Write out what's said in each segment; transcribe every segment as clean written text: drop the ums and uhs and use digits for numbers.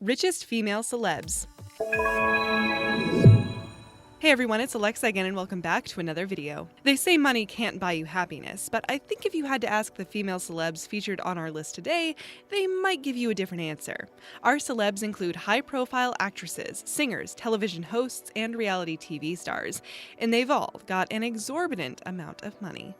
Richest female celebs. Hey everyone, it's Alexa again and welcome back to another video. They say money can't buy you happiness, but I think if you had to ask the female celebs featured on our list today, they might give you a different answer. Our celebs include high-profile actresses, singers, television hosts, and reality TV stars, and they've all got an exorbitant amount of money.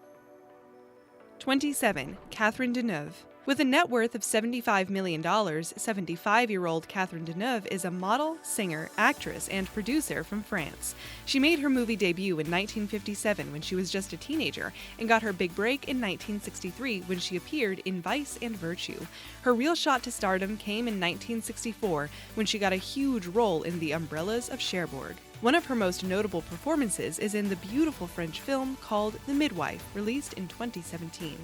27. Catherine Deneuve. With a net worth of $75 million, 75-year-old Catherine Deneuve is a model, singer, actress, and producer from France. She made her movie debut in 1957 when she was just a teenager, and got her big break in 1963 when she appeared in Vice and Virtue. Her real shot to stardom came in 1964 when she got a huge role in The Umbrellas of Cherbourg. One of her most notable performances is in the beautiful French film called The Midwife, released in 2017.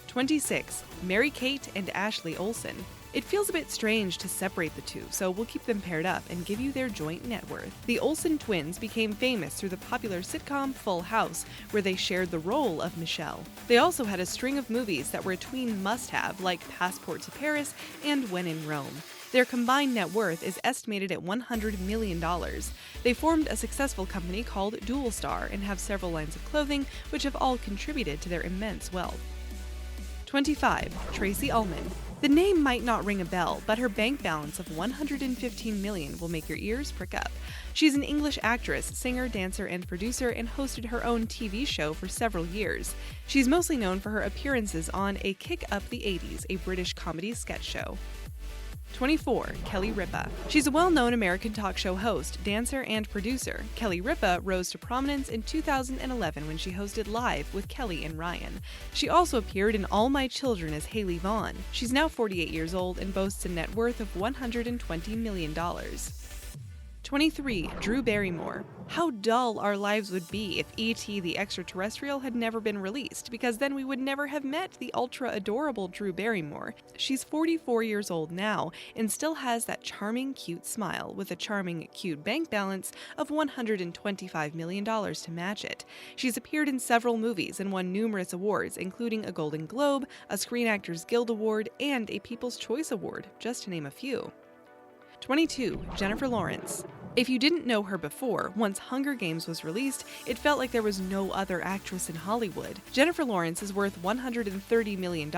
26. Mary-Kate and Ashley Olsen. It feels a bit strange to separate the two, so we'll keep them paired up and give you their joint net worth. The Olsen twins became famous through the popular sitcom Full House, where they shared the role of Michelle. They also had a string of movies that were a tween must-have, like Passport to Paris and When in Rome. Their combined net worth is estimated at $100 million. They formed a successful company called Dual Star and have several lines of clothing, which have all contributed to their immense wealth. 25. TRACEY Ullman. The name might not ring a bell, but her bank balance of $115 million will make your ears prick up. She's an English actress, singer, dancer, and producer, and hosted her own TV show for several years. She's mostly known for her appearances on A Kick Up the 80s, a British comedy sketch show. 24. Kelly Ripa. She's a well-known American talk show host, dancer, and producer. Kelly Ripa rose to prominence in 2011 when she hosted Live with Kelly and Ryan. She also appeared in All My Children as Haley Vaughn. She's now 48 years old and boasts a net worth of $120 million. 23. Drew Barrymore. How dull our lives would be if E.T. the Extraterrestrial had never been released, because then we would never have met the ultra-adorable Drew Barrymore. She's 44 years old now, and still has that charming, cute smile, with a charming, cute bank balance of $125 million to match it. She's appeared in several movies and won numerous awards, including a Golden Globe, a Screen Actors Guild Award, and a People's Choice Award, just to name a few. 22. Jennifer Lawrence. If you didn't know her before, once Hunger Games was released, it felt like there was no other actress in Hollywood. Jennifer Lawrence is worth $130 million,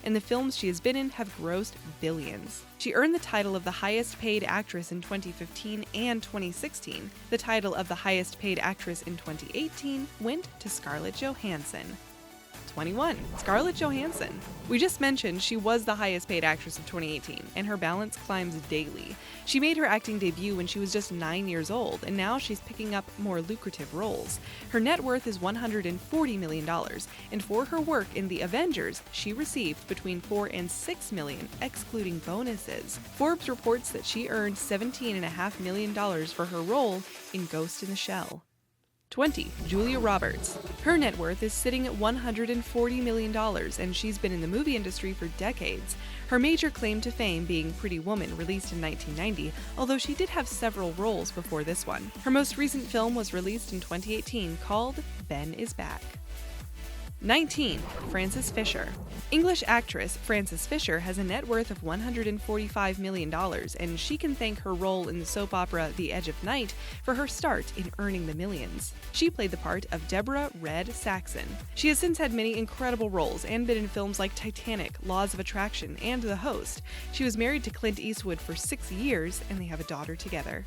and the films she has been in have grossed billions. She earned the title of the highest paid actress in 2015 and 2016. The title of the highest paid actress in 2018 went to Scarlett Johansson. 21. Scarlett Johansson. We just mentioned she was the highest paid actress of 2018, and her balance climbs daily. She made her acting debut when she was just 9 years old, and now she's picking up more lucrative roles. Her net worth is $140 million, and for her work in The Avengers, she received between $4 and $6 million, excluding bonuses. Forbes reports that she earned $17.5 million for her role in Ghost in the Shell. 20. Julia Roberts. Her net worth is sitting at $140 million, and she's been in the movie industry for decades. Her major claim to fame being Pretty Woman, released in 1990, although she did have several roles before this one. Her most recent film was released in 2018 called Ben is Back. 19. Frances Fisher. English actress Frances Fisher has a net worth of $145 million, and she can thank her role in the soap opera The Edge of Night for her start in earning the millions. She played the part of Deborah Red Saxon. She has since had many incredible roles and been in films like Titanic, Laws of Attraction, and The Host. She was married to Clint Eastwood for 6 years, and they have a daughter together.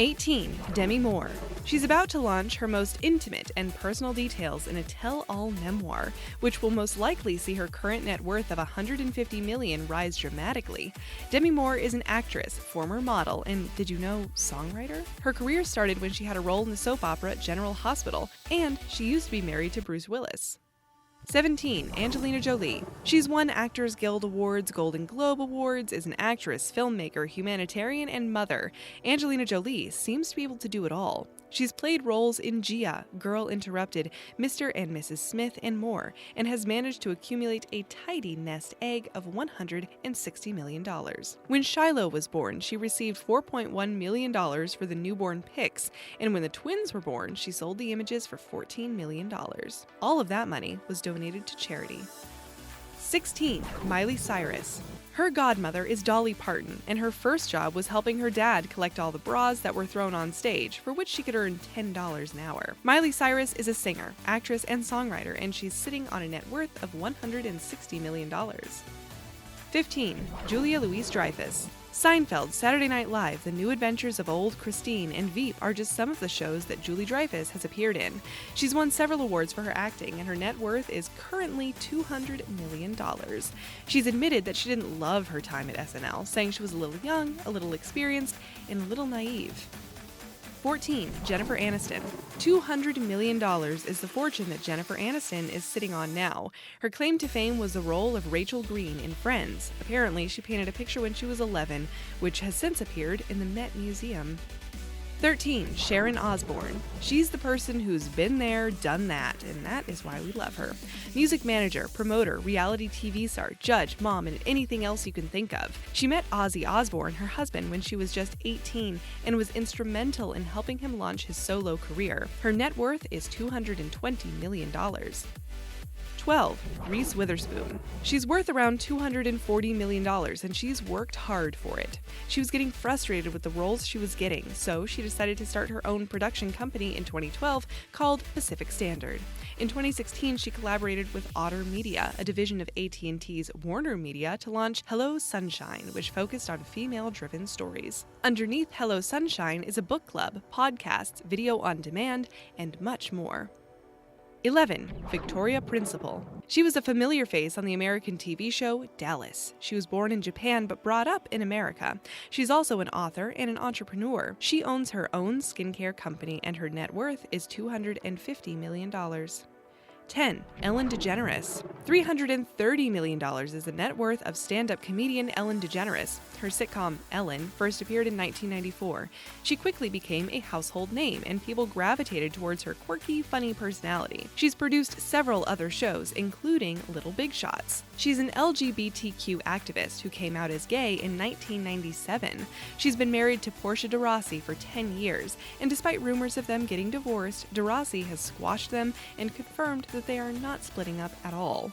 18. Demi Moore. She's about to launch her most intimate and personal details in a tell-all memoir, which will most likely see her current net worth of $150 million rise dramatically. Demi Moore is an actress, former model, and did you know, songwriter? Her career started when she had a role in the soap opera General Hospital, and she used to be married to Bruce Willis. 17. Angelina Jolie. She's won Actors Guild Awards, Golden Globe Awards, is an actress, filmmaker, humanitarian, and mother. Angelina Jolie seems to be able to do it all. She's played roles in Gia, Girl Interrupted, Mr. and Mrs. Smith, and more, and has managed to accumulate a tidy nest egg of $160 million. When Shiloh was born, she received $4.1 million for the newborn pics, and when the twins were born, she sold the images for $14 million. All of that money was donated to charity. 16. Miley Cyrus. Her godmother is Dolly Parton, and her first job was helping her dad collect all the bras that were thrown on stage, for which she could earn $10 an hour. Miley Cyrus is a singer, actress, and songwriter, and she's sitting on a net worth of $160 million. 15. Julia Louis-Dreyfus. Seinfeld, Saturday Night Live, The New Adventures of Old Christine, and Veep are just some of the shows that Julie Dreyfus has appeared in. She's won several awards for her acting, and her net worth is currently $200 million. She's admitted that she didn't love her time at SNL, saying she was a little young, a little experienced, and a little naive. 14. Jennifer Aniston. $200 million is the fortune that Jennifer Aniston is sitting on now. Her claim to fame was the role of Rachel Green in Friends. Apparently, she painted a picture when she was 11, which has since appeared in the Met Museum. 13. Sharon Osbourne. She's the person who's been there, done that, and that is why we love her. Music manager, promoter, reality TV star, judge, mom, and anything else you can think of. She met Ozzy Osbourne, her husband, when she was just 18 and was instrumental in helping him launch his solo career. Her net worth is $220 million. 12. Reese Witherspoon. She's worth around $240 million, and she's worked hard for it. She was getting frustrated with the roles she was getting, so she decided to start her own production company in 2012 called Pacific Standard. In 2016, she collaborated with Otter Media, a division of AT&T's Warner Media, to launch Hello Sunshine, which focused on female-driven stories. Underneath Hello Sunshine is a book club, podcasts, video on demand, and much more. 11. Victoria Principal. She was a familiar face on the American TV show Dallas. She was born in Japan but brought up in America. She's also an author and an entrepreneur. She owns her own skincare company, and her net worth is $250 million. 10. Ellen DeGeneres. $330 million is the net worth of stand-up comedian Ellen DeGeneres. Her sitcom, Ellen, first appeared in 1994. She quickly became a household name, and people gravitated towards her quirky, funny personality. She's produced several other shows, including Little Big Shots. She's an LGBTQ activist who came out as gay in 1997. She's been married to Portia de Rossi for 10 years, and despite rumors of them getting divorced, de Rossi has squashed them and confirmed that they are not splitting up at all.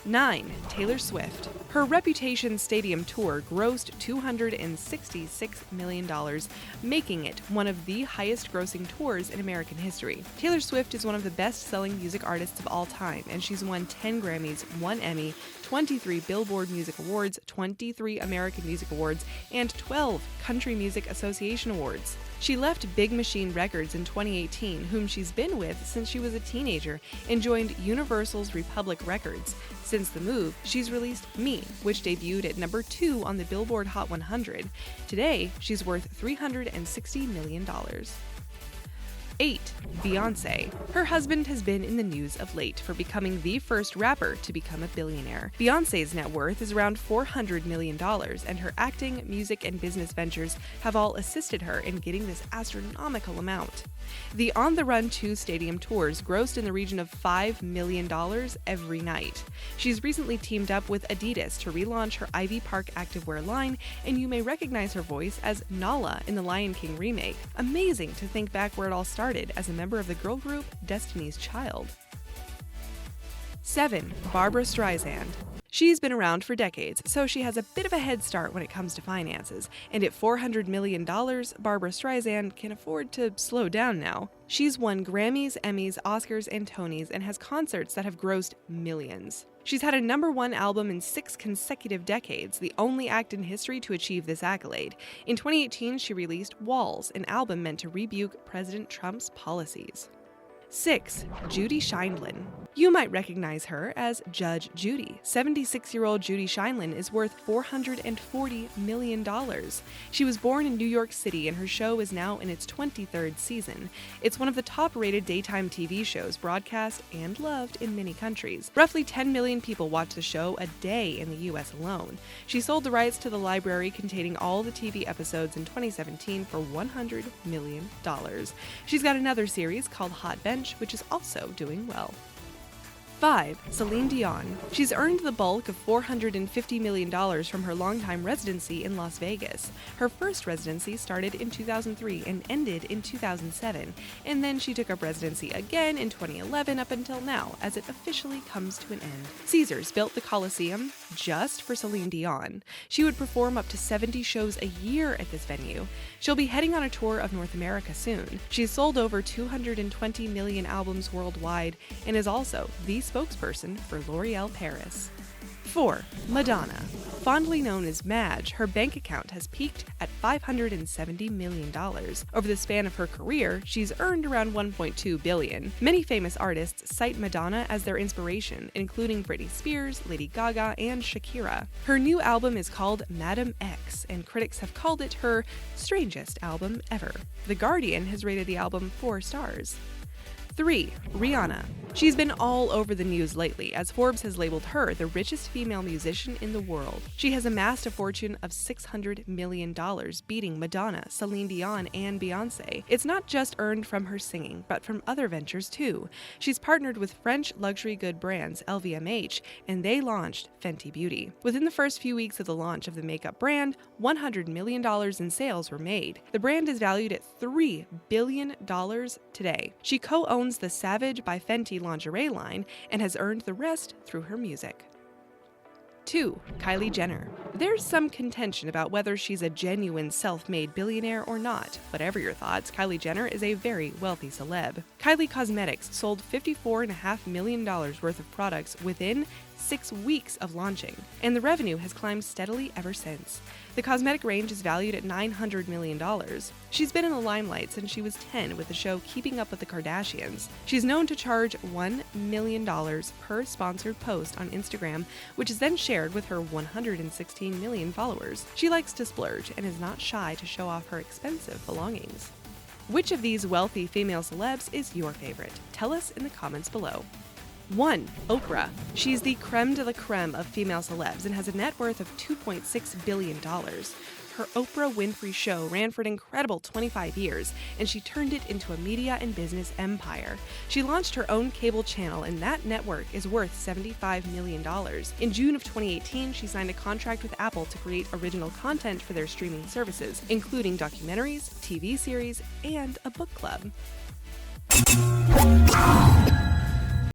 9. Taylor Swift. Her Reputation Stadium tour grossed $266 million, making it one of the highest-grossing tours in American history. Taylor Swift is one of the best-selling music artists of all time, and she's won 10 Grammys, 1 Emmy, 23 Billboard Music Awards, 23 American Music Awards, and 12 Country Music Association Awards. She left Big Machine Records in 2018, whom she's been with since she was a teenager, and joined Universal's Republic Records. Since the move, she's released Me, which debuted at number 2 on the Billboard Hot 100. Today, she's worth $360 million. 8. Beyonce. Her husband has been in the news of late for becoming the first rapper to become a billionaire. Beyonce's net worth is around $400 million, and her acting, music, and business ventures have all assisted her in getting this astronomical amount. The On the Run 2 stadium tours grossed in the region of $5 million every night. She's recently teamed up with Adidas to relaunch her Ivy Park activewear line, and you may recognize her voice as Nala in the Lion King remake. Amazing to think back where it all started as a member of the girl group Destiny's Child. 7. Barbra Streisand. She's been around for decades, so she has a bit of a head start when it comes to finances, and at $400 million, Barbra Streisand can afford to slow down now. She's won Grammys, Emmys, Oscars, and Tonys, and has concerts that have grossed millions. She's had a #1 album in 6 consecutive decades, the only act in history to achieve this accolade. In 2018, she released Walls, an album meant to rebuke President Trump's policies. 6. Judy Sheindlin. You might recognize her as Judge Judy. 76-year-old Judy Sheindlin is worth $440 million. She was born in New York City, and her show is now in its 23rd season. It's one of the top-rated daytime TV shows broadcast and loved in many countries. Roughly 10 million people watch the show a day in the U.S. alone. She sold the rights to the library containing all the TV episodes in 2017 for $100 million. She's got another series called Hot Bench, which is also doing well. 5. Celine Dion. She's earned the bulk of $450 million from her longtime residency in Las Vegas. Her first residency started in 2003 and ended in 2007, and then she took up residency again in 2011 up until now, as it officially comes to an end. Caesars built the Coliseum just for Celine Dion. She would perform up to 70 shows a year at this venue. She'll be heading on a tour of North America soon. She's sold over 220 million albums worldwide and is also the spokesperson for L'Oréal Paris. 4. Madonna. Fondly known as Madge, her bank account has peaked at $570 million. Over the span of her career, she's earned around $1.2 billion. Many famous artists cite Madonna as their inspiration, including Britney Spears, Lady Gaga, and Shakira. Her new album is called Madame X, and critics have called it her strangest album ever. The Guardian has rated the album 4 stars. 3. Rihanna. She's been all over the news lately, as Forbes has labeled her the richest female musician in the world. She has amassed a fortune of $600 million, beating Madonna, Celine Dion, and Beyonce. It's not just earned from her singing, but from other ventures too. She's partnered with French luxury good brands LVMH, and they launched Fenty Beauty. Within the first few weeks of the launch of the makeup brand, $100 million in sales were made. The brand is valued at $3 billion today. She co-owns the Savage by Fenty lingerie line and has earned the rest through her music. 2. Kylie Jenner. There's some contention about whether she's a genuine self-made billionaire or not. Whatever your thoughts, Kylie Jenner is a very wealthy celeb. Kylie Cosmetics sold $54.5 million worth of products within 6 weeks of launching, and the revenue has climbed steadily ever since. The cosmetic range is valued at $900 million. She's been in the limelight since she was 10 with the show Keeping Up with the Kardashians. She's known to charge $1 million per sponsored post on Instagram, which is then shared with her 116 million followers. She likes to splurge and is not shy to show off her expensive belongings. Which of these wealthy female celebs is your favorite? Tell us in the comments below. 1. Oprah. She's the creme de la creme of female celebs and has a net worth of $2.6 billion. Her Oprah Winfrey Show ran for an incredible 25 years, and she turned it into a media and business empire. She launched her own cable channel, and that network is worth $75 million. In June of 2018, she signed a contract with Apple to create original content for their streaming services, including documentaries, TV series, and a book club.